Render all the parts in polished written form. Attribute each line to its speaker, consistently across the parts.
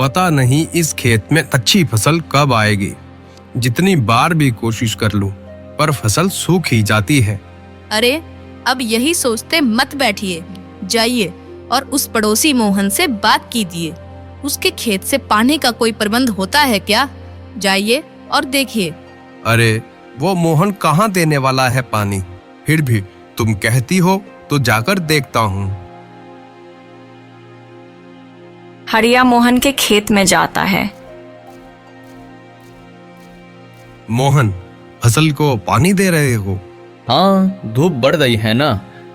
Speaker 1: पता नहीं इस खेत में अच्छी फसल कब आएगी। जितनी बार भी कोशिश कर लूं, पर फसल सूख ही जाती है।
Speaker 2: अरे अब यही सोचते मत बैठिए, जाइए और उस पड़ोसी मोहन से बात कीजिए। उसके खेत से पानी का कोई प्रबंध होता है क्या? जाइए और देखिए।
Speaker 1: अरे वो मोहन कहाँ देने वाला है पानी? फिर भी तुम कहती हो तो जाकर देखता हूँ।
Speaker 3: हरिया मोहन के खेत में जाता है।
Speaker 1: मोहन, फसल को पानी दे रहे हो?
Speaker 4: हाँ, धूप बढ़ रही है ना,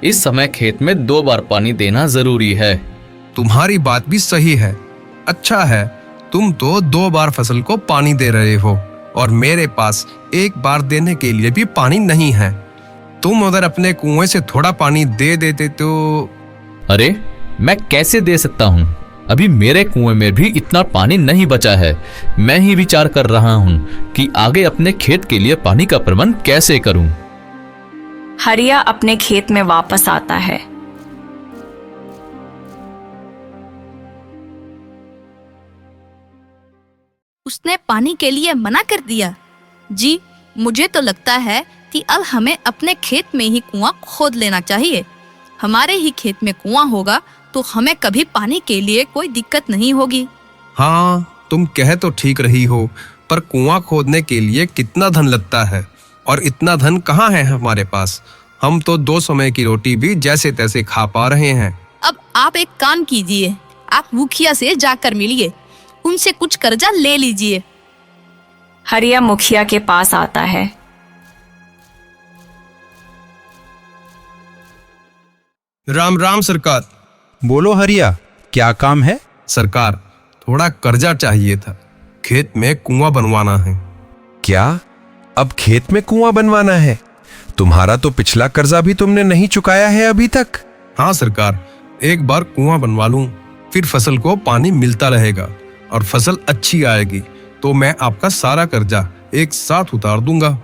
Speaker 4: इस समय खेत में 2 बार पानी देना जरूरी है।
Speaker 1: तुम्हारी बात भी सही है। अच्छा है, तुम तो 2 बार फसल को पानी दे रहे हो और मेरे पास 1 बार देने के लिए भी पानी नहीं है। तुम अगर अपने कुएं से थोड़ा पानी दे देते तो।
Speaker 4: अरे मैं कैसे दे सकता हूँ? अभी मेरे कुएं में भी इतना पानी नहीं बचा है। मैं ही विचार कर रहा हूँ कि आगे अपने खेत के लिए पानी का प्रबंध कैसे करूँ।
Speaker 3: हरिया अपने खेत में वापस आता है।
Speaker 2: उसने पानी के लिए मना कर दिया। जी, मुझे तो लगता है कि अब हमें अपने खेत में ही कुआं खोद लेना चाहिए। हमारे ही खेत में कुआं होगा तो हमें कभी पानी के लिए कोई दिक्कत नहीं होगी।
Speaker 1: हाँ, तुम कह तो ठीक रही हो, पर कुआं खोदने के लिए कितना धन लगता है और इतना धन कहाँ है हमारे पास। हम तो 2 समय की रोटी भी जैसे तैसे खा पा रहे हैं।
Speaker 2: अब आप एक काम कीजिए, आप मुखिया से जाकर मिलिए, उनसे कुछ कर्जा ले लीजिए।
Speaker 3: हरिया मुखिया के पास आता है।
Speaker 1: राम राम सरकार।
Speaker 5: बोलो हरिया, क्या काम है?
Speaker 1: सरकार, थोड़ा कर्जा चाहिए था। खेत में कुआं बनवाना है।
Speaker 5: क्या अब खेत में कुआं बनवाना है? तुम्हारा तो पिछला कर्जा भी तुमने नहीं चुकाया है अभी तक।
Speaker 1: हाँ सरकार, एक बार कुआं बनवा लूं, फिर फसल को पानी मिलता रहेगा और फसल अच्छी आएगी तो मैं आपका सारा कर्जा एक साथ उतार दूंगा।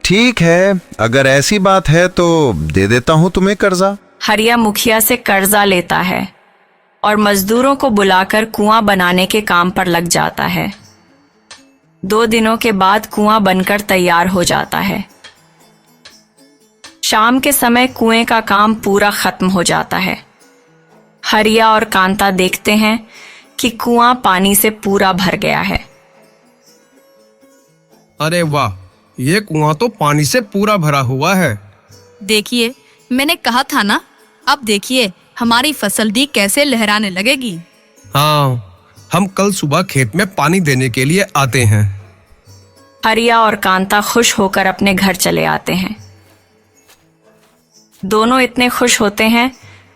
Speaker 5: ठीक है, अगर ऐसी बात है तो दे देता हूं तुम्हें कर्जा।
Speaker 3: हरिया मुखिया से कर्जा लेता है और मजदूरों को बुलाकर कुआं बनाने के काम पर लग जाता है। 2 दिनों के बाद कुआं बनकर तैयार हो जाता है। शाम के समय कुएं का काम पूरा खत्म हो जाता है। हरिया और कांता देखते हैं कि कुआं पानी से पूरा भर गया है।
Speaker 1: अरे वाह, ये कुआं तो पानी से पूरा भरा हुआ है।
Speaker 2: देखिए, मैंने कहा था ना, अब देखिए हमारी फसल भी कैसे लहराने लगेगी।
Speaker 1: हाँ, हम कल सुबह खेत में पानी देने के लिए आते हैं।
Speaker 3: हरिया और कांता खुश होकर अपने घर चले आते हैं। दोनों इतने खुश होते हैं,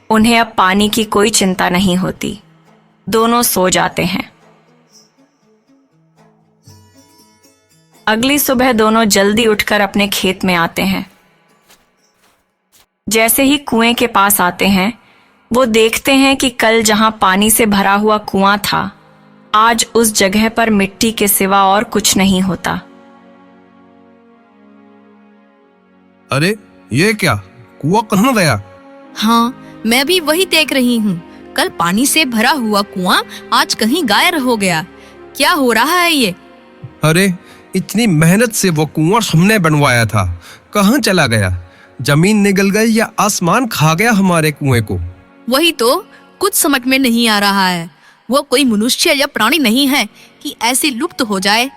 Speaker 3: उन्हें अब पानी की कोई चिंता नहीं होती। दोनों सो जाते हैं। अगली सुबह दोनों जल्दी उठकर अपने खेत में आते हैं। जैसे ही कुएं के पास आते हैं, वो देखते हैं कि कल जहां पानी से भरा हुआ कुआं था, आज उस जगह पर मिट्टी के सिवा और कुछ नहीं होता।
Speaker 1: अरे ये क्या, कुआं कहाँ गया?
Speaker 2: हाँ, मैं भी वही देख रही हूँ। कल पानी से भरा हुआ कुआं आज कहीं गायब हो गया। क्या हो रहा है ये?
Speaker 1: अरे इतनी मेहनत से वो कुआं हमने बनवाया था, कहाँ चला गया? जमीन निगल गई या आसमान खा गया हमारे कुएं को?
Speaker 2: वही तो कुछ समझ में नहीं आ रहा है। वो कोई मनुष्य या प्राणी नहीं है कि ऐसे लुप्त हो जाए।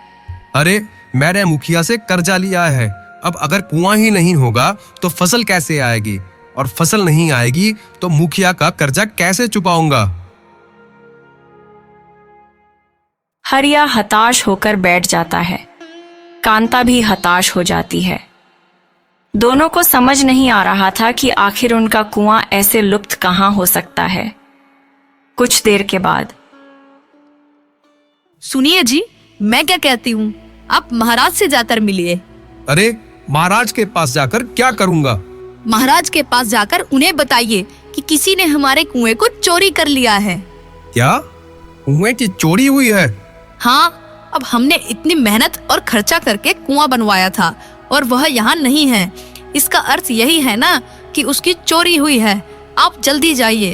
Speaker 1: अरे मैंने मुखिया से कर्जा लिया है। अब अगर कुआं ही नहीं होगा तो फसल कैसे आएगी, और फसल नहीं आएगी तो मुखिया का कर्जा कैसे चुकाऊंगा?
Speaker 3: हरिया हताश होकर बैठ जाता है। कांता भी हताश हो जाती है। दोनों को समझ नहीं आ रहा था कि आखिर उनका कुआं ऐसे लुप्त कहां हो सकता है। कुछ देर के बाद,
Speaker 2: सुनिए जी, मैं क्या कहती हूँ, आप महाराज से जाकर मिलिए।
Speaker 1: अरे महाराज के पास जाकर क्या करूंगा?
Speaker 2: महाराज के पास जाकर उन्हें बताइए कि किसी ने हमारे कुएं को चोरी कर लिया है।
Speaker 1: क्या कुएं की चोरी हुई है?
Speaker 2: हाँ, अब हमने इतनी मेहनत और खर्चा करके कुआं बनवाया था और वह यहाँ नहीं है। इसका अर्थ यही है ना कि उसकी चोरी हुई है। आप जल्दी जाइए।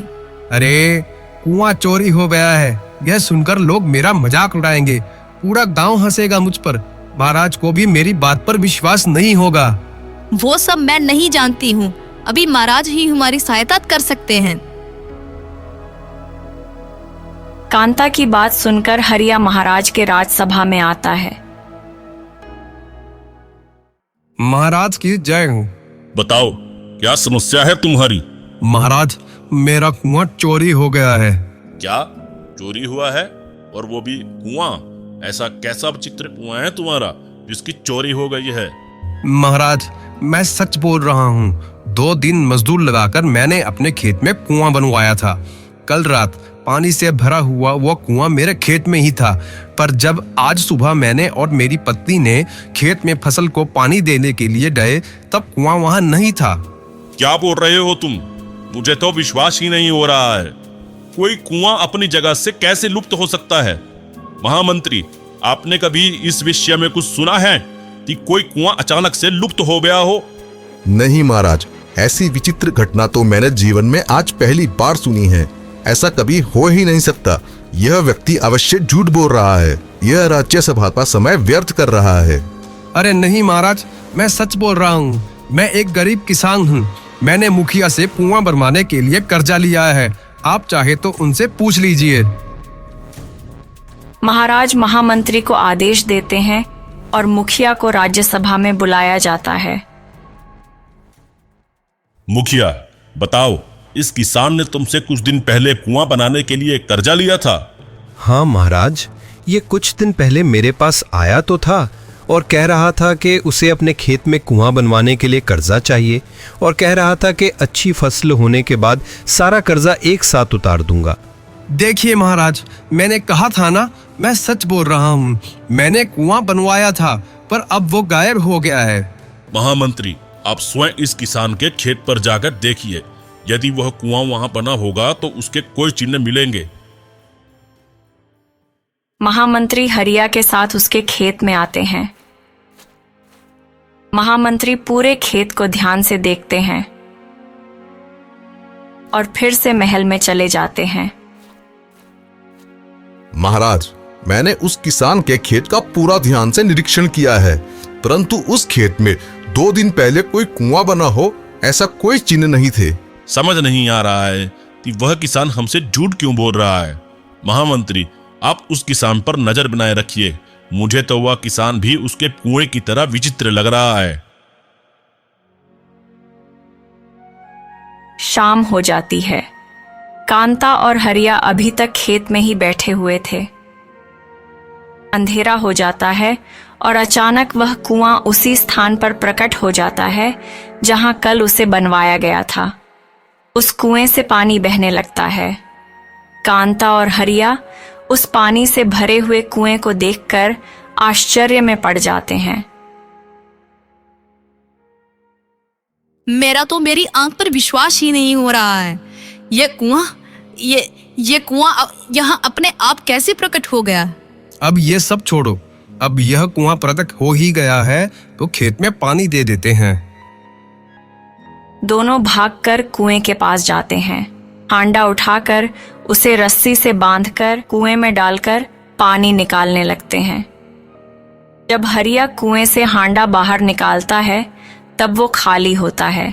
Speaker 1: अरे कुआं चोरी हो गया है। यह सुनकर लोग मेरा मजाक उड़ाएंगे, पूरा गांव हंसेगा मुझ पर। महाराज को भी मेरी बात पर विश्वास नहीं होगा।
Speaker 2: वो सब मैं नहीं जानती हूँ, अभी महाराज ही हमारी सहायता कर सकते हैं।
Speaker 3: कांता की बात सुनकर हरिया महाराज के राजसभा में आता है।
Speaker 1: महाराज की जय हो।
Speaker 6: बताओ, क्या समस्या है तुम्हारी?
Speaker 1: महाराज, मेरा कुआं चोरी हो गया है।
Speaker 6: क्या चोरी हुआ है? और वो भी कुआं? ऐसा कैसा विचित्र कुआं है तुम्हारा जिसकी चोरी हो गई है?
Speaker 1: महाराज, मैं सच बोल रहा हूँ। 2 दिन मजदूर लगाकर मैंने अपने खेत में कुआं बनवाया था। कल रात पानी से भरा हुआ वो कुआं मेरे खेत में ही था, पर जब आज सुबह मैंने और मेरी पत्नी ने खेत में फसल को पानी देने के लिए गए, तब कुआं वहां नहीं था।
Speaker 6: क्या बोल रहे हो तुम? मुझे तो विश्वास ही नहीं हो रहा है। कोई कुआं अपनी जगह से कैसे लुप्त हो सकता है? महामंत्री, आपने कभी इस विषय में कुछ सुना है कि कोई कुआं अचानक से लुप्त हो गया हो?
Speaker 7: नहीं महाराज, ऐसी विचित्र घटना तो मैंने जीवन में आज पहली बार सुनी है। ऐसा कभी हो ही नहीं सकता। यह व्यक्ति अवश्य झूठ बोल रहा है। यह राज्यसभा का समय व्यर्थ कर रहा है।
Speaker 1: अरे नहीं महाराज, मैं सच बोल रहा हूँ। मैं एक गरीब किसान हूँ। मैंने मुखिया से कुआं बनवाने के लिए कर्जा लिया है। आप चाहे तो उनसे पूछ लीजिए।
Speaker 3: महाराज महामंत्री को आदेश देते हैं और मुखिया को राज्यसभा में बुलाया जाता है।
Speaker 6: मुखिया, बताओ, इस किसान ने तुमसे कुछ दिन पहले कुआं बनाने के लिए कर्जा लिया था?
Speaker 5: हाँ महाराज, ये कुछ दिन पहले मेरे पास आया तो था और कह रहा था कि उसे अपने खेत में कुआं बनवाने के लिए कर्जा चाहिए, और कह रहा था कि अच्छी फसल होने के बाद सारा कर्जा एक साथ उतार दूंगा।
Speaker 1: देखिए महाराज, मैंने कहा था ना, मैं सच बोल रहा हूँ। मैंने कुआं बनवाया था, पर अब वो गायब हो गया है।
Speaker 6: महामंत्री, आप स्वयं इस किसान के खेत पर जाकर देखिए। यदि वह कुआं वहां बना होगा तो उसके कोई चिन्ह मिलेंगे।
Speaker 3: महामंत्री हरिया के साथ उसके खेत में आते हैं। महामंत्री पूरे खेत को ध्यान से देखते हैं और फिर से महल में चले जाते हैं।
Speaker 7: महाराज, मैंने उस किसान के खेत का पूरा ध्यान से निरीक्षण किया है, परंतु उस खेत में 2 दिन पहले कोई कुआं बना हो, ऐसा कोई चिन्ह नहीं थे।
Speaker 6: समझ नहीं आ रहा है कि वह किसान हमसे झूठ क्यों बोल रहा है। महामंत्री, आप उस किसान पर नजर बनाए रखिए। मुझे तो वह किसान भी उसके कुएं की तरह विचित्र लग रहा है।
Speaker 3: शाम हो जाती है। कांता और हरिया अभी तक खेत में ही बैठे हुए थे। अंधेरा हो जाता है और अचानक वह कुआं उसी स्थान पर प्रकट हो जाता है जहां कल उसे बनवाया गया था। उस कुएं से पानी बहने लगता है। कांता और हरिया उस पानी से भरे हुए कुएं को देखकर आश्चर्य में पड़ जाते हैं।
Speaker 2: मेरा तो मेरी आंख पर विश्वास ही नहीं हो रहा है। ये कुआं यहाँ अपने आप कैसे प्रकट हो गया?
Speaker 1: अब ये सब छोड़ो। अब यह कुआं प्रकट हो ही गया है तो खेत में पानी दे देते हैं।
Speaker 3: दोनों भागकर कुएं के पास जाते हैं। हांडा उठाकर उसे रस्सी से बांधकर कुएं में डालकर पानी निकालने लगते हैं। जब हरिया कुएं से हांडा बाहर निकालता है तब वो खाली होता है।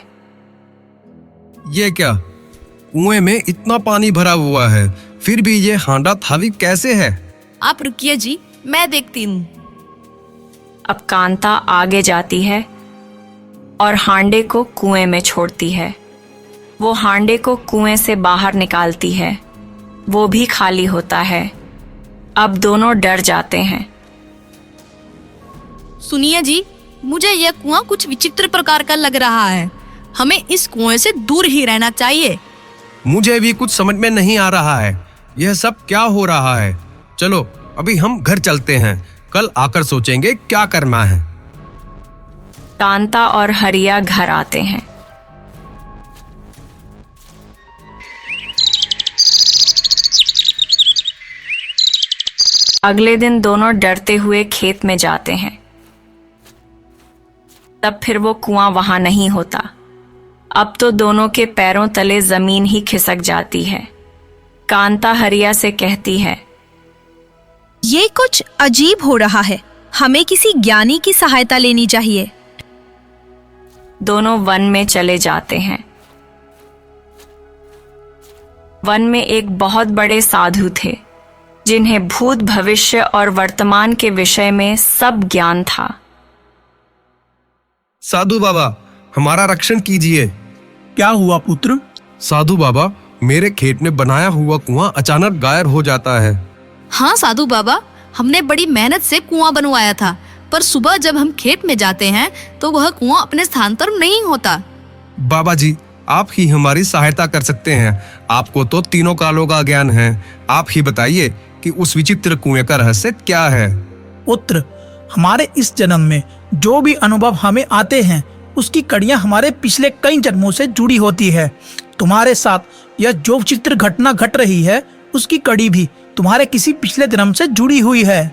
Speaker 1: ये क्या? कुएं में इतना पानी भरा हुआ है, फिर भी ये हांडा खाली कैसे है?
Speaker 2: आप रुकिए जी, मैं देखती हूँ।
Speaker 3: अब कांता आगे जाती है और हांडे को कुएं में छोड़ती है। वो हांडे को कुएं से बाहर निकालती है। वो भी खाली होता है। अब दोनों डर जाते हैं।
Speaker 2: सुनिए जी, मुझे यह कुआं कुछ विचित्र प्रकार का लग रहा है। हमें इस कुएं से दूर ही रहना चाहिए।
Speaker 1: मुझे भी कुछ समझ में नहीं आ रहा है। यह सब क्या हो रहा है? चलो अभी हम घर चलते हैं, कल आकर सोचेंगे क्या करना है।
Speaker 3: कांता और हरिया घर आते हैं। अगले दिन दोनों डरते हुए खेत में जाते हैं। तब फिर वो कुआं वहां नहीं होता। अब तो दोनों के पैरों तले जमीन ही खिसक जाती है। कांता हरिया से कहती है,
Speaker 8: ये कुछ अजीब हो रहा है, हमें किसी ज्ञानी की सहायता लेनी चाहिए।
Speaker 3: दोनों वन में चले जाते हैं। वन में एक बहुत बड़े साधु थे जिन्हें भूत, भविष्य और वर्तमान के विषय में सब ज्ञान था।
Speaker 1: साधु बाबा, हमारा रक्षण कीजिए।
Speaker 9: क्या हुआ पुत्र?
Speaker 1: साधु बाबा, मेरे खेत में बनाया हुआ कुआं अचानक गायब हो जाता है।
Speaker 2: हाँ साधु बाबा, हमने बड़ी मेहनत से कुआं बनवाया था, पर सुबह जब हम खेत में जाते हैं तो वह कुआं अपने स्थान पर नहीं होता।
Speaker 1: बाबा जी, आप ही हमारी सहायता कर सकते हैं। आपको तो तीनों कालों का ज्ञान है। आप ही बताइए कि उस विचित्र कुएं का रहस्य क्या है।
Speaker 9: पुत्र, हमारे इस जन्म में जो भी अनुभव हमें आते हैं उसकी कड़ियां हमारे पिछले कई जन्मों से जुड़ी होती है। तुम्हारे साथ यह जो विचित्र घटना घट रही है उसकी कड़ी भी तुम्हारे किसी पिछले जन्म से जुड़ी हुई है।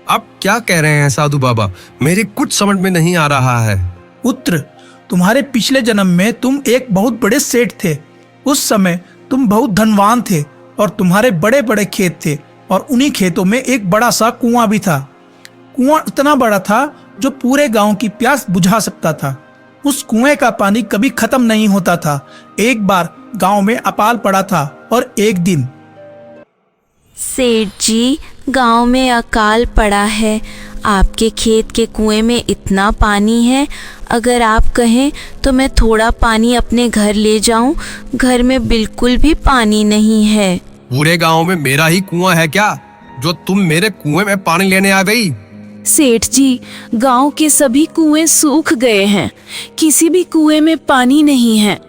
Speaker 1: आप क्या कह रहे हैं साधु बाबा? मेरे कुछ समझ में नहीं आ रहा है।
Speaker 9: पुत्र, तुम्हारे पिछले जन्म में तुम एक बहुत बड़े सेठ थे। उस समय तुम बहुत धनवान थे और तुम्हारे बड़े बड़े खेत थे और उन्हीं खेतों में एक बड़ा सा कुआं भी था। कुआं इतना बड़ा था जो पूरे गांव की प्यास बुझा सकता था। उस कुएं का पानी कभी खत्म नहीं होता था। एक बार गांव में अकाल पड़ा था और एक दिन।
Speaker 10: सेठ जी, गांव में अकाल पड़ा है। आपके खेत के कुएं में इतना पानी है, अगर आप कहें तो मैं थोड़ा पानी अपने घर ले जाऊं। घर में बिल्कुल भी पानी नहीं है।
Speaker 1: पूरे गांव में मेरा ही कुआं है क्या, जो तुम मेरे कुएं में पानी लेने आ गई?
Speaker 10: सेठ जी, गांव के सभी कुएं सूख गए हैं। किसी भी कुएं में पानी नहीं है।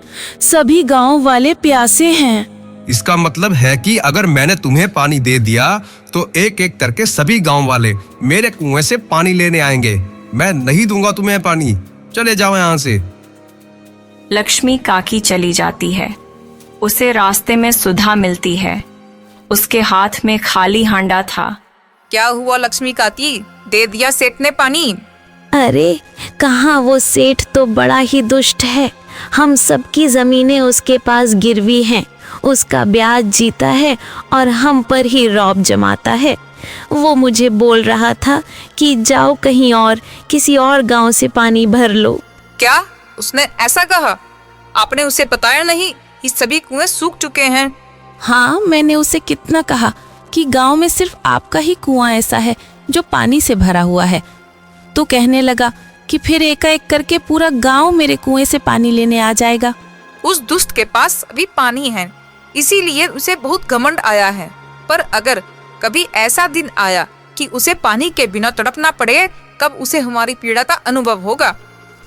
Speaker 10: सभी गांव वाले प्यासे हैं।
Speaker 1: इसका मतलब है कि अगर मैंने तुम्हें पानी दे दिया तो एक एक करके सभी गांव वाले मेरे कुएं से पानी लेने आएंगे। मैं नहीं दूंगा तुम्हें पानी। चले जाओ यहाँ से।
Speaker 3: लक्ष्मी काकी चली जाती है। उसे रास्ते में सुधा मिलती है। उसके हाथ में खाली हांडा था।
Speaker 11: क्या हुआ लक्ष्मी काकी, दे दिया सेठ ने पानी?
Speaker 10: अरे कहाँ, वो सेठ तो बड़ा ही दुष्ट है। हम सबकी जमीनें उसके पास गिरवी हैं। उसका ब्याज जीता है और हम पर ही रौब जमाता है। वो मुझे बोल रहा था कि जाओ कहीं और, किसी और गांव से पानी भर लो।
Speaker 11: क्या उसने ऐसा कहा? आपने उसे बताया नहीं कि सभी कुएं सूख चुके हैं?
Speaker 10: हाँ, मैंने उसे कितना कहा कि गांव में सिर्फ आपका ही कुआं ऐसा है जो पानी से भरा हुआ है। तो कहने लगा कि फिर एकाएक करके पूरा गांव मेरे कुएं से पानी लेने आ जाएगा।
Speaker 11: उस दुष्ट के पास अभी पानी है, इसीलिए उसे बहुत घमंड आया है। पर अगर कभी ऐसा दिन आया कि उसे पानी के बिना तड़पना पड़े, कब उसे हमारी पीड़ा का अनुभव होगा।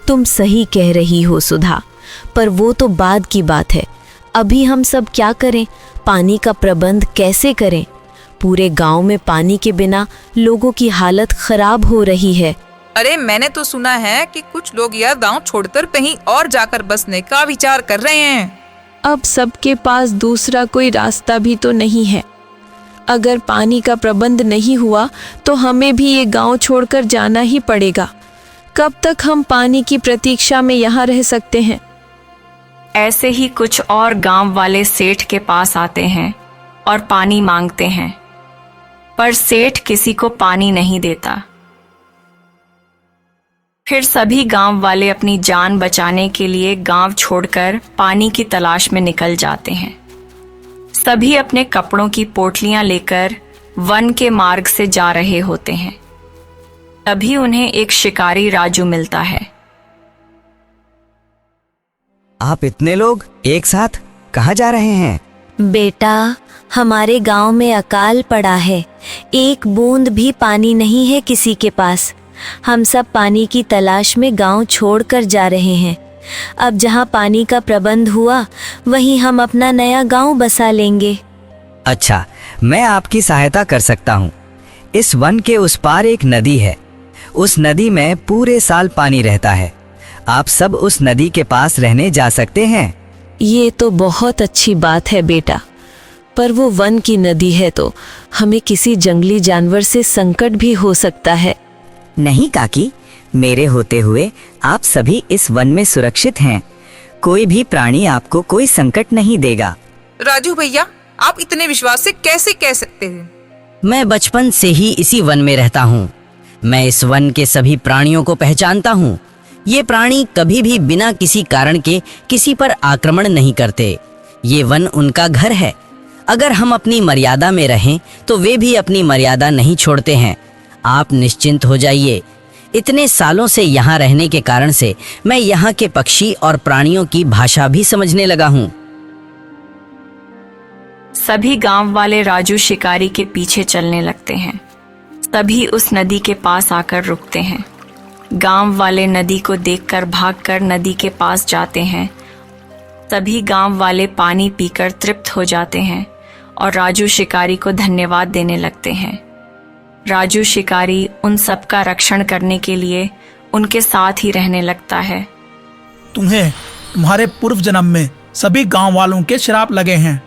Speaker 10: तुम सही कह रही हो सुधा, पर वो तो बाद की बात है। अभी हम सब क्या करें? पानी का प्रबंध कैसे करें? पूरे गांव में पानी के बिना लोगों की हालत खराब हो रही है।
Speaker 11: अरे मैंने तो सुना है कि कुछ लोग यह गांव छोड़कर कहीं और जाकर बसने का विचार कर रहे हैं।
Speaker 10: अब सबके पास दूसरा कोई रास्ता भी तो नहीं है। अगर पानी का प्रबंध नहीं हुआ तो हमें भी ये गांव छोड़कर जाना ही पड़ेगा। कब तक हम पानी की प्रतीक्षा में यहाँ रह सकते हैं?
Speaker 3: ऐसे ही कुछ और गांव वाले सेठ के पास आते हैं और पानी मांगते हैं, पर सेठ किसी को पानी नहीं देता। फिर सभी गांव वाले अपनी जान बचाने के लिए गांव छोड़कर पानी की तलाश में निकल जाते हैं। सभी अपने कपड़ों की पोटलियां लेकर वन के मार्ग से जा रहे होते हैं। तभी उन्हें एक शिकारी राजू मिलता है।
Speaker 12: आप इतने लोग एक साथ कहाँ जा रहे हैं?
Speaker 10: बेटा, हमारे गांव में अकाल पड़ा है। एक बूंद भी पानी नहीं है किसी के पास। हम सब पानी की तलाश में गांव छोड़कर जा रहे हैं। अब जहां पानी का प्रबंध हुआ वहीं हम अपना नया गांव बसा लेंगे।
Speaker 12: अच्छा, मैं आपकी सहायता कर सकता हूँ। इस वन के उस पार एक नदी है। उस नदी में पूरे साल पानी रहता है। आप सब उस नदी के पास रहने जा सकते हैं।
Speaker 10: ये तो बहुत अच्छी बात है बेटा, पर वो वन की नदी है तो हमें किसी जंगली जानवर से संकट भी हो सकता है।
Speaker 12: नहीं काकी, मेरे होते हुए आप सभी इस वन में सुरक्षित हैं। कोई भी प्राणी आपको कोई संकट नहीं देगा।
Speaker 11: राजू भैया, आप इतने विश्वास से कैसे कह सकते हैं?
Speaker 12: मैं बचपन से ही इसी वन में रहता हूँ। मैं इस वन के सभी प्राणियों को पहचानता हूँ। ये प्राणी कभी भी बिना किसी कारण के किसी पर आक्रमण नहीं करते। ये वन उनका घर है। अगर हम अपनी मर्यादा में रहें तो वे भी अपनी मर्यादा नहीं छोड़ते हैं। आप निश्चिंत हो जाइए। इतने सालों से यहाँ रहने के कारण से मैं यहाँ के पक्षी और प्राणियों की भाषा भी समझने लगा हूँ।
Speaker 3: सभी गांव वाले राजू शिकारी के पीछे चलने लगते हैं। सभी उस नदी के पास आकर रुकते हैं। गांव वाले नदी को देखकर भागकर नदी के पास जाते हैं। सभी गांव वाले पानी पीकर तृप्त हो जाते हैं और राजू शिकारी को धन्यवाद देने लगते हैं। राजू शिकारी उन सब का रक्षण करने के लिए उनके साथ ही रहने लगता है।
Speaker 9: तुम्हें तुम्हारे पूर्व जन्म में सभी गांव वालों के श्राप लगे हैं।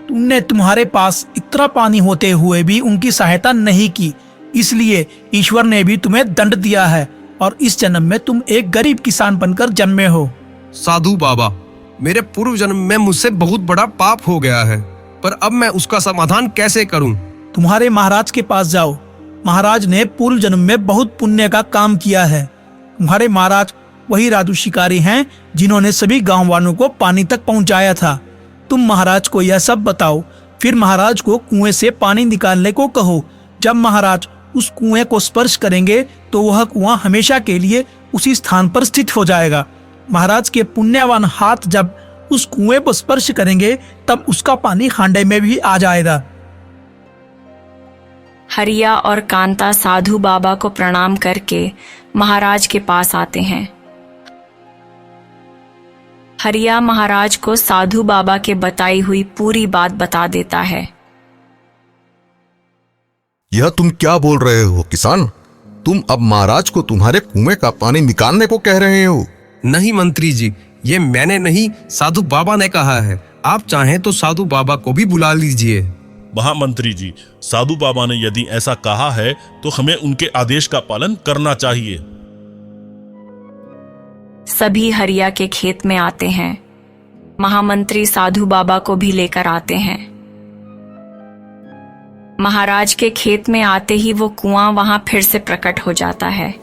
Speaker 9: तुमने तुम्हारे पास इतना पानी होते हुए भी उनकी सहायता नहीं की, इसलिए ईश्वर ने भी तुम्हें दंड दिया है और इस जन्म में तुम एक गरीब किसान बनकर जन्मे हो।
Speaker 1: साधु बाबा, मेरे पूर्व जन्म में मुझसे बहुत बड़ा पाप हो गया है, पर अब मैं उसका समाधान कैसे करूं?
Speaker 9: तुम्हारे महाराज के पास जाओ। महाराज ने पूर्व जन्म में बहुत पुण्य का काम किया है। तुम्हारे महाराज वही राजू शिकारी हैं जिन्होंने सभी गांव वालों को पानी तक पहुंचाया था। तुम महाराज को यह सब बताओ, फिर महाराज को कुएं से पानी निकालने को कहो। जब महाराज उस कुएं को स्पर्श करेंगे तो वह कुआं हमेशा के लिए उसी स्थान पर स्थित हो जाएगा। महाराज के पुण्यवान हाथ जब उस कुएं को स्पर्श करेंगे तब उसका पानी हांडे में भी आ जाएगा।
Speaker 3: हरिया और कांता साधु बाबा को प्रणाम करके महाराज के पास आते हैं। हरिया महाराज को साधु बाबा के बताई हुई पूरी बात बता देता है।
Speaker 7: यह तुम क्या बोल रहे हो किसान? तुम अब महाराज को तुम्हारे कुएं का पानी निकालने को कह रहे हो?
Speaker 1: नहीं मंत्री जी, ये मैंने नहीं, साधु बाबा ने कहा है। आप चाहें तो साधु बाबा को भी बुला लीजिए।
Speaker 6: महामंत्री जी, साधु बाबा ने यदि ऐसा कहा है तो हमें उनके आदेश का पालन करना चाहिए।
Speaker 3: सभी हरिया के खेत में आते हैं। महामंत्री साधु बाबा को भी लेकर आते हैं। महाराज के खेत में आते ही वो कुआं वहां फिर से प्रकट हो जाता है।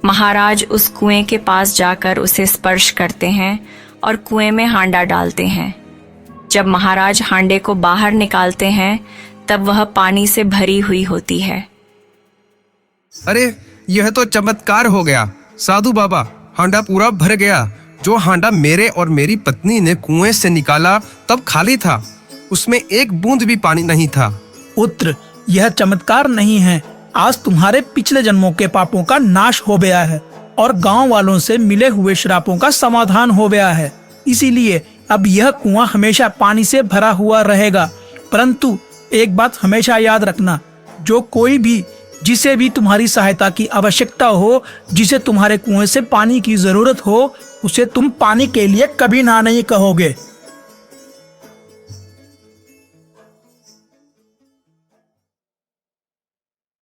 Speaker 3: महाराज उस कुएं के पास जाकर उसे स्पर्श करते हैं और कुएं में हांडा डालते हैं। जब महाराज हांडे को बाहर निकालते हैं तब वह पानी से भरी हुई होती है।
Speaker 1: अरे, यह तो चमत्कार हो गया। साधु बाबा, हांडा पूरा भर गया। जो हांडा मेरे और मेरी पत्नी ने कुएं से निकाला तब खाली था, उसमें एक बूंद भी पानी नहीं था।
Speaker 9: पुत्र, यह चमत्कार नहीं है। आज तुम्हारे पिछले जन्मों के पापों का नाश हो गया है और गांव वालों से मिले हुए श्रापों का समाधान हो गया है। इसीलिए अब यह कुआं हमेशा पानी से भरा हुआ रहेगा। परंतु एक बात हमेशा याद रखना, जो कोई भी जिसे भी तुम्हारी सहायता की आवश्यकता हो, जिसे तुम्हारे कुएं से पानी की जरूरत हो, उसे तुम पानी के लिए कभी ना नहीं कहोगे।